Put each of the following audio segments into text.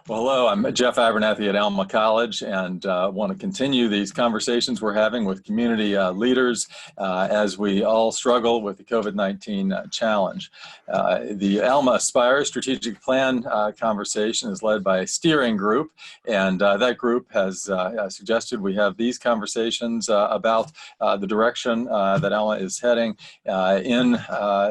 Well, hello, I'm Jeff Abernathy at Alma College and want to continue these conversations we're having with community leaders as we all struggle with the COVID-19 challenge. The Alma Aspires strategic plan conversation is led by a steering group, and that group has suggested we have these conversations about the direction that Alma is heading in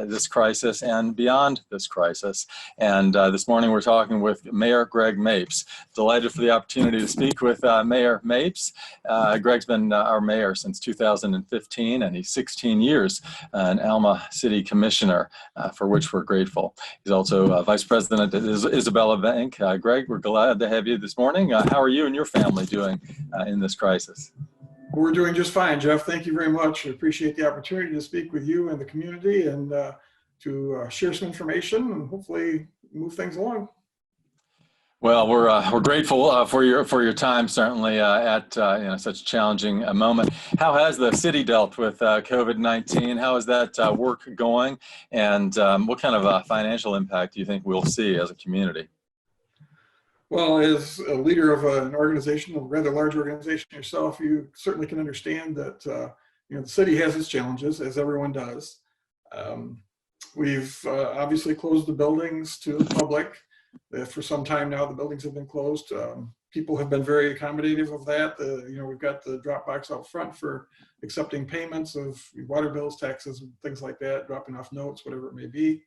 this crisis and beyond this crisis. And this morning we're talking with Mayor Greg Mapes. Delighted for the opportunity to speak with Mayor Mapes. Greg's been our mayor since 2015, and he's 16 years an Alma City Commissioner, for which we're grateful. He's also Vice President at Isabella Bank. Greg, we're glad to have you this morning. How are you and your family doing in this crisis? We're doing just fine, Jeff. Thank you very much. I appreciate the opportunity to speak with you and the community and to share some information and hopefully move things along. Well, we're grateful for your time, certainly at such a challenging moment. How has the city dealt with COVID-19? How is that work going? And what kind of financial impact do you think we'll see as a community? Well, as a leader of an organization, a rather large organization yourself, you certainly can understand that the city has its challenges, as everyone does. We've obviously closed the buildings to the public. For some time now, the buildings have been closed. People have been very accommodative of that. We've got the drop box out front for accepting payments of water bills, taxes, things like that, dropping off notes, whatever it may be.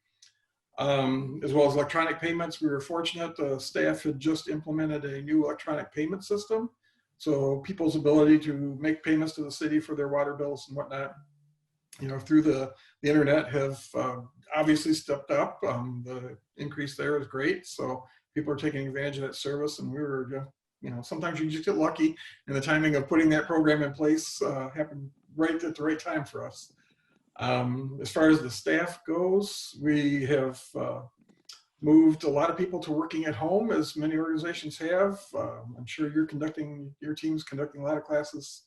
As well as electronic payments. We were fortunate, staff had just implemented a new electronic payment system. So people's ability to make payments to the city for their water bills and whatnot, through the internet have obviously stepped up. The increase there is great. So people are taking advantage of that service, and we were, sometimes you just get lucky, and the timing of putting that program in place happened right at the right time for us. As far as the staff goes, we have moved a lot of people to working at home, as many organizations have. I'm sure your team's conducting a lot of classes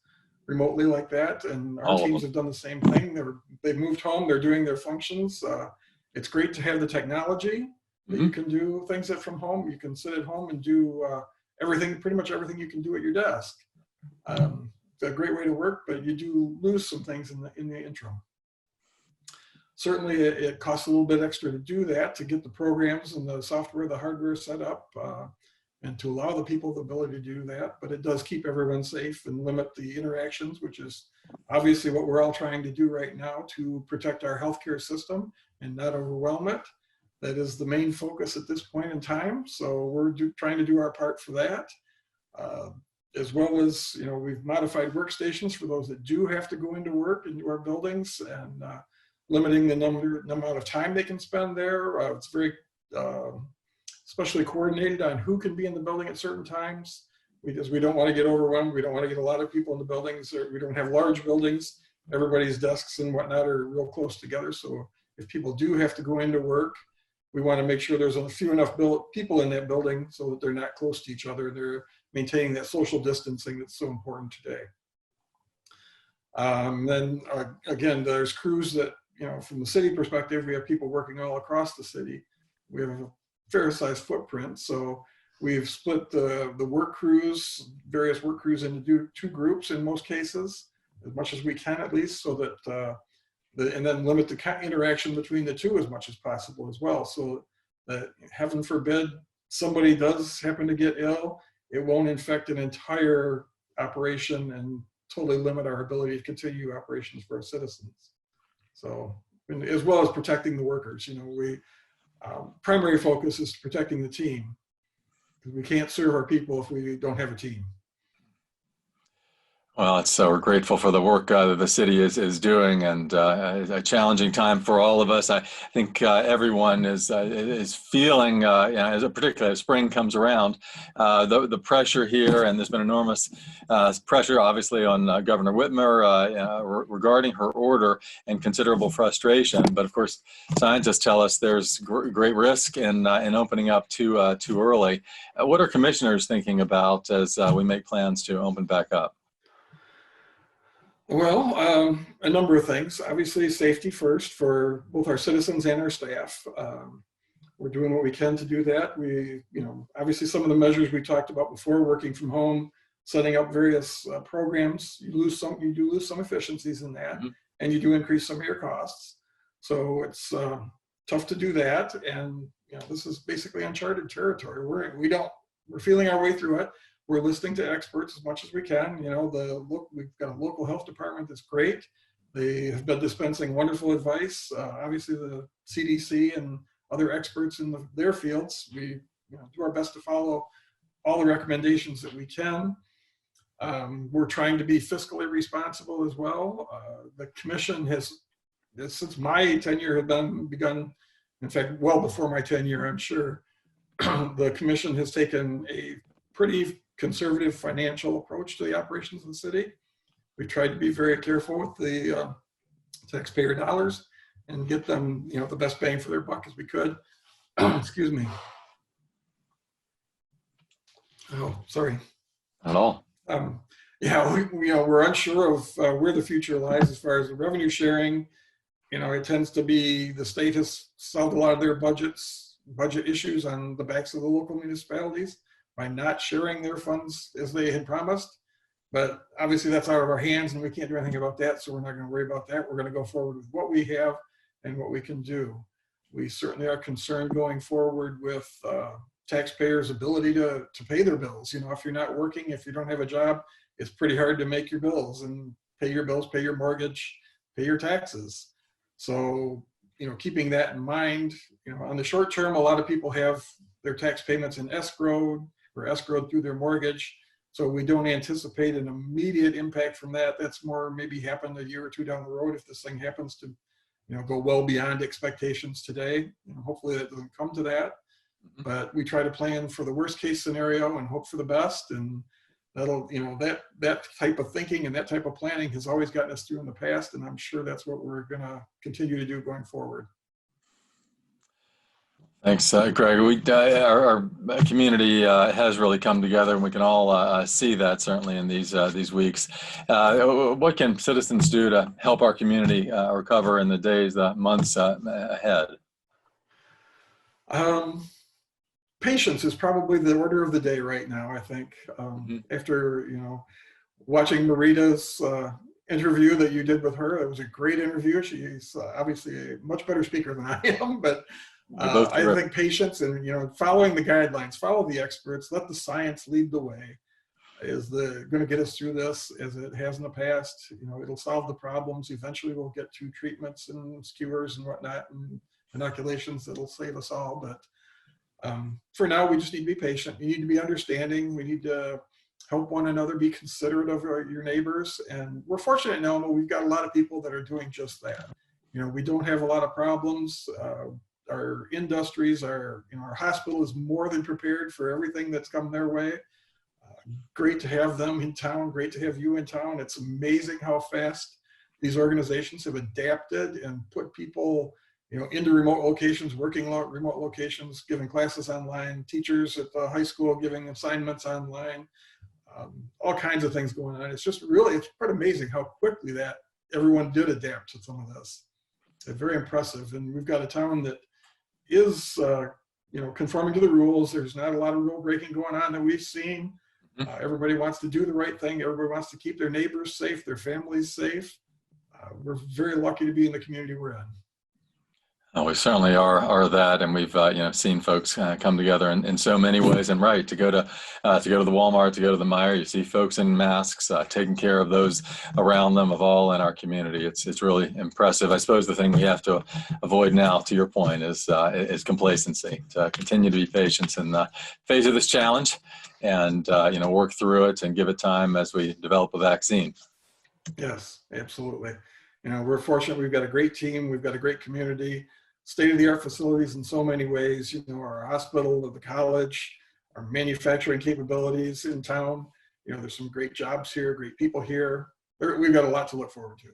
remotely like that, and our teams have done the same thing. They've moved home, they're doing their functions. It's great to have the technology that you can do things from home. You can sit at home and do pretty much everything you can do at your desk. It's a great way to work, but you do lose some things in the interim. Certainly it costs a little bit extra to do that, to get the programs and the software, the hardware set up, and to allow the people the ability to do that, but it does keep everyone safe and limit the interactions, which is obviously what we're all trying to do right now to protect our healthcare system and not overwhelm it. That is the main focus at this point in time. So we're trying to do our part for that. As well as, we've modified workstations for those that do have to go into work into our buildings, and limiting the amount of time they can spend there. It's very especially coordinated on who can be in the building at certain times, because we don't want to get overwhelmed. We don't want to get a lot of people in the buildings. We don't have large buildings. Everybody's desks and whatnot are real close together. So if people do have to go into work, we want to make sure there's a few enough people in that building so that they're not close to each other. They're maintaining that social distancing that's so important today. Then again, there's crews that, from the city perspective, we have people working all across the city. We have a fair size footprint. So we've split the work crews, various work crews, into two groups in most cases, as much as we can at least, so that and then limit the interaction between the two as much as possible as well. So that, heaven forbid, somebody does happen to get ill, it won't infect an entire operation and totally limit our ability to continue operations for our citizens. So, as well as protecting the workers, primary focus is protecting the team, because we can't serve our people if we don't have a team. Well, we're grateful for the work that the city is doing, and a challenging time for all of us. I think everyone is feeling, particularly as spring comes around, the pressure here, and there's been enormous pressure, obviously, on Governor Whitmer regarding her order, and considerable frustration. But of course, scientists tell us there's great risk in opening up too early. What are commissioners thinking about as we make plans to open back up? Well, a number of things. Obviously, safety first for both our citizens and our staff. We're doing what we can to do that. We, obviously some of the measures we talked about before, working from home, setting up various programs, you do lose some efficiencies in that, and you do increase some of your costs. So it's tough to do that, and this is basically uncharted territory. We're feeling our way through it. We're listening to experts as much as we can. We've got a local health department that's great. They have been dispensing wonderful advice. Obviously, the CDC and other experts in their fields. We do our best to follow all the recommendations that we can. We're trying to be fiscally responsible as well. The commission has, since my tenure had begun, in fact, well before my tenure, I'm sure, the commission has taken a pretty conservative financial approach to the operations of the city. We tried to be very careful with the taxpayer dollars and get them, the best bang for their buck as we could. Excuse me. Oh, sorry. Not at all. We're unsure of where the future lies as far as the revenue sharing. It tends to be the state has solved a lot of their budget issues on the backs of the local municipalities by not sharing their funds as they had promised. But obviously that's out of our hands and we can't do anything about that. So we're not going to worry about that. We're going to go forward with what we have and what we can do. We certainly are concerned going forward with taxpayers' ability to pay their bills. If you're not working, if you don't have a job, it's pretty hard to make your bills and pay your bills, pay your mortgage, pay your taxes. So, keeping that in mind, on the short term, a lot of people have their tax payments in escrowed through their mortgage. So we don't anticipate an immediate impact from that. That's more maybe happen a year or two down the road if this thing happens to, go well beyond expectations today. Hopefully that doesn't come to that. But we try to plan for the worst case scenario and hope for the best. And that'll, that type of thinking and that type of planning has always gotten us through in the past. And I'm sure that's what we're going to continue to do going forward. Thanks, Greg. Our community has really come together, and we can all see that certainly in these weeks. What can citizens do to help our community recover in the days, months ahead? Patience is probably the order of the day right now, I think. After, watching Marita's interview that you did with her, it was a great interview. She's obviously a much better speaker than I am, but I think patience and, following the guidelines, follow the experts, let the science lead the way is going to get us through this as it has in the past. It'll solve the problems. Eventually we'll get to treatments and skewers and whatnot and inoculations that'll save us all. But for now, we just need to be patient. We need to be understanding. We need to help one another, be considerate of your neighbors. And we're fortunate in Alma, we've got a lot of people that are doing just that. We don't have a lot of problems. Our industries, our hospital is more than prepared for everything that's come their way. Great to have them in town. Great to have you in town. It's amazing how fast these organizations have adapted and put people, into remote locations, working remote locations, giving classes online, teachers at the high school giving assignments online, all kinds of things going on. It's quite amazing how quickly that everyone did adapt to some of this. It's very impressive. And we've got a town that is, conforming to the rules. There's not a lot of rule breaking going on that we've seen. Everybody wants to do the right thing. Everybody wants to keep their neighbors safe, their families safe. We're very lucky to be in the community we're in. Oh, we certainly are that, and we've seen folks come together in so many ways. And right, to go to the Walmart, to go to the Meijer, you see folks in masks, taking care of those around them, of all in our community. It's really impressive. I suppose the thing we have to avoid now, to your point, is complacency. To continue to be patient in the face of this challenge, and work through it and give it time as we develop a vaccine. Yes, absolutely. We're fortunate. We've got a great team. We've got a great community. State-of-the-art facilities in so many ways, our hospital, the college, our manufacturing capabilities in town. There's some great jobs here, great people here. We've got a lot to look forward to.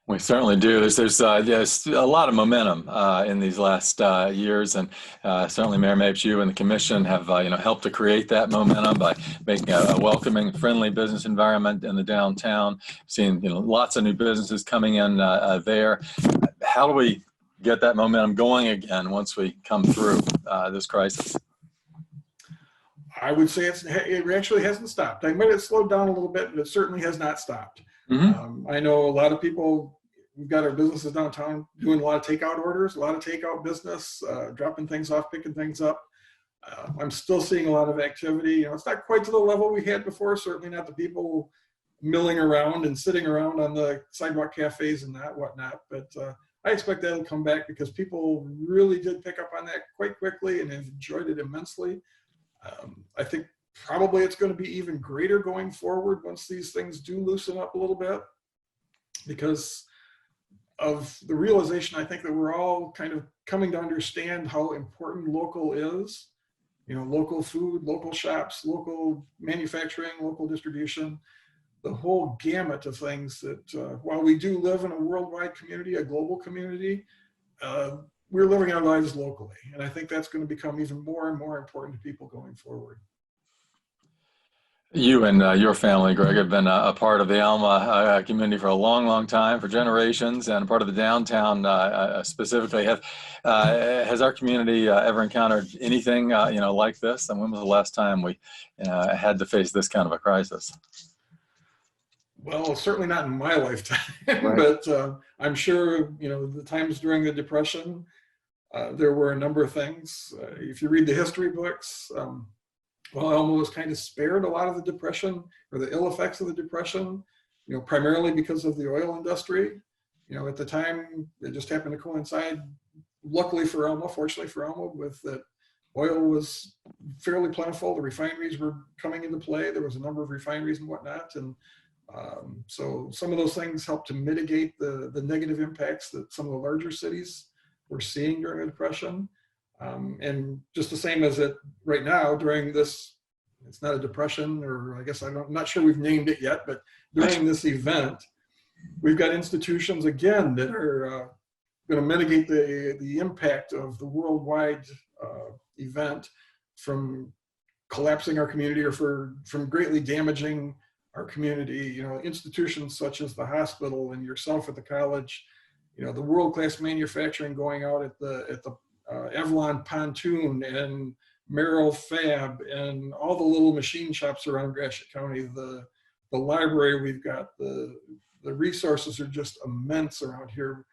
We certainly do. There's a lot of momentum in these last years, and certainly Mayor Mapes, you and the commission have helped to create that momentum by making a welcoming, friendly business environment in the downtown. Seeing lots of new businesses coming in there. How do we get that momentum going again once we come through this crisis? I would say it actually hasn't stopped. I might have slowed down a little bit, but it certainly has not stopped. I know a lot of people, we've got our businesses downtown doing a lot of takeout orders, a lot of takeout business, dropping things off, picking things up. I'm still seeing a lot of activity. You know, it's not quite to the level we had before, certainly not the people milling around and sitting around on the sidewalk cafes and whatnot, but I expect that'll come back because people really did pick up on that quite quickly and have enjoyed it immensely. I think probably it's going to be even greater going forward once these things do loosen up a little bit, because of the realization I think that we're all kind of coming to understand how important local is. You know, local food, local shops, local manufacturing, local distribution, the whole gamut of things that while we do live in a worldwide community, a global community, we're living our lives locally. And I think that's going to become even more and more important to people going forward. You and your family, Greg, have been a part of the Alma community for a long, long time, for generations, and a part of the downtown specifically. Has our community ever encountered anything like this? And when was the last time we had to face this kind of a crisis? Well, certainly not in my lifetime, Right. but I'm sure, you know, the times during the Depression, there were a number of things. If you read the history books, well, Alma was kind of spared a lot of the Depression or the ill effects of the Depression, you know, primarily because of the oil industry. You know, at the time, it just happened to coincide, luckily for Alma, fortunately for Alma, with that oil was fairly plentiful. The refineries were coming into play. There was a number of refineries and whatnot. And so some of those things helped to mitigate the negative impacts that some of the larger cities were seeing during the Depression. And just the same as it right now during this, it's not a depression, or I guess I'm not sure we've named it yet, but during this event, we've got institutions again that are going to mitigate the impact of the worldwide event from collapsing our community or from greatly damaging our community. You know, institutions such as the hospital and yourself at the college, you know, the world-class manufacturing going out at the Avalon Pontoon and Merrill Fab and all the little machine shops around Gratiot County, the library we've got, the resources are just immense around here.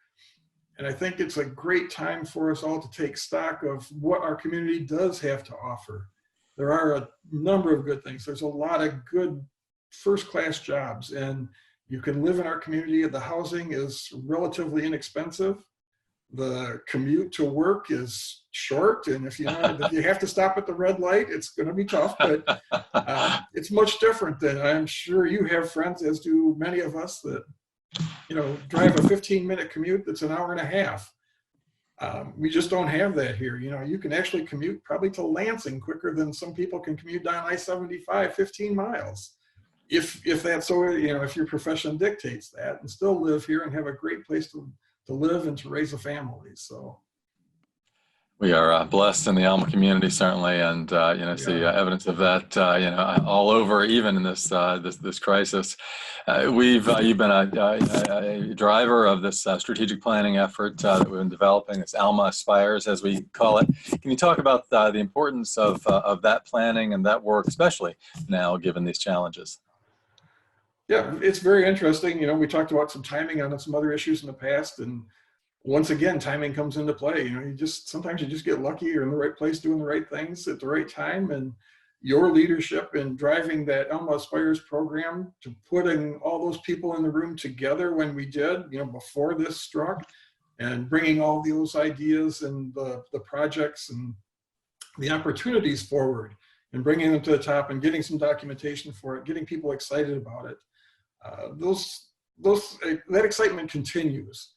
And I think it's a great time for us all to take stock of what our community does have to offer. There are a number of good things. There's a lot of good first-class jobs, and you can live in our community. The housing is relatively inexpensive. The commute to work is short, and if you have to stop at the red light, it's going to be tough, but it's much different than, I'm sure you have friends, as do many of us, that, you know, drive a 15-minute commute that's an hour and a half. We just don't have that here. You know, you can actually commute probably to Lansing quicker than some people can commute down I-75 15 miles. If that's so, you know, if your profession dictates that, and still live here and have a great place to live and to raise a family. So we are blessed in the Alma community, certainly, and see evidence of that, all over, even in this this crisis. You've been a driver of this strategic planning effort that we've been developing. It's Alma Aspires, as we call it. Can you talk about the importance of that planning and that work, especially now, given these challenges? Yeah, it's very interesting. You know, we talked about some timing on some other issues in the past, and once again, timing comes into play. You know, sometimes you just get lucky. You're in the right place doing the right things at the right time, and your leadership in driving that Alma Aspires program, to putting all those people in the room together when we did, you know, before this struck, and bringing all those ideas and the projects and the opportunities forward and bringing them to the top and getting some documentation for it, getting people excited about it. That excitement continues.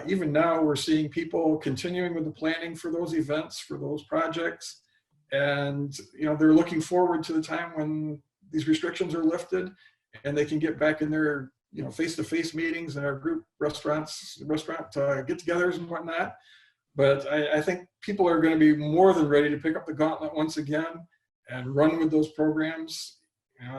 Even now, we're seeing people continuing with the planning for those events, for those projects, and you know, they're looking forward to the time when these restrictions are lifted and they can get back in their, you know, face-to-face meetings and our group restaurant get-togethers and whatnot. But I think people are going to be more than ready to pick up the gauntlet once again and run with those programs.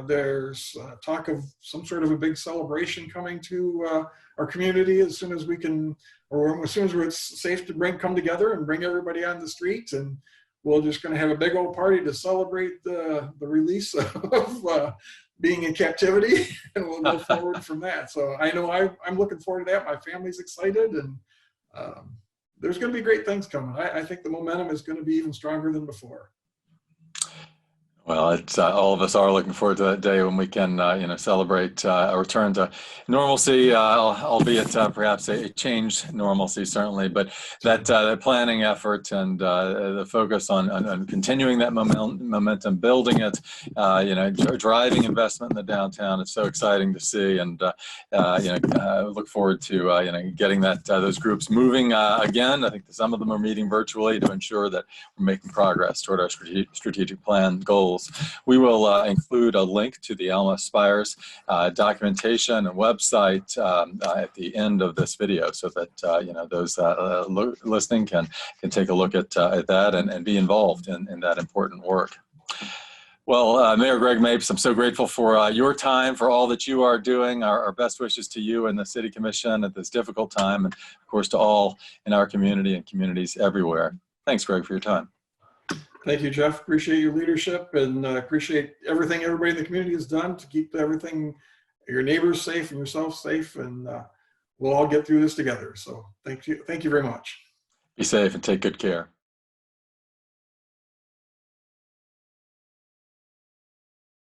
There's talk of some sort of a big celebration coming to our community as soon as we can, or as soon as it's safe to come together and bring everybody on the streets. And we're just going to have a big old party to celebrate the release of being in captivity, and we'll go forward from that. So I know I'm looking forward to that. My family's excited, and there's going to be great things coming. I think the momentum is going to be even stronger than before. Well, it's all of us are looking forward to that day when we can, celebrate a return to normalcy, albeit perhaps a changed normalcy, certainly. But that planning effort and the focus on continuing that momentum, building it, driving investment in the downtown, it's so exciting to see, and look forward to getting those groups moving again. I think some of them are meeting virtually to ensure that we're making progress toward our strategic plan goals. We will include a link to the Alma Aspires documentation and website at the end of this video, so that those listening can take a look at that and be involved in that important work. Well, Mayor Greg Mapes, I'm so grateful for your time, for all that you are doing. Our best wishes to you and the City Commission at this difficult time, and of course to all in our community and communities everywhere. Thanks, Greg, for your time. Thank you, Jeff. Appreciate your leadership, and appreciate everything everybody in the community has done to keep your neighbors safe and yourself safe, and we'll all get through this together. So thank you very much. Be safe and take good care.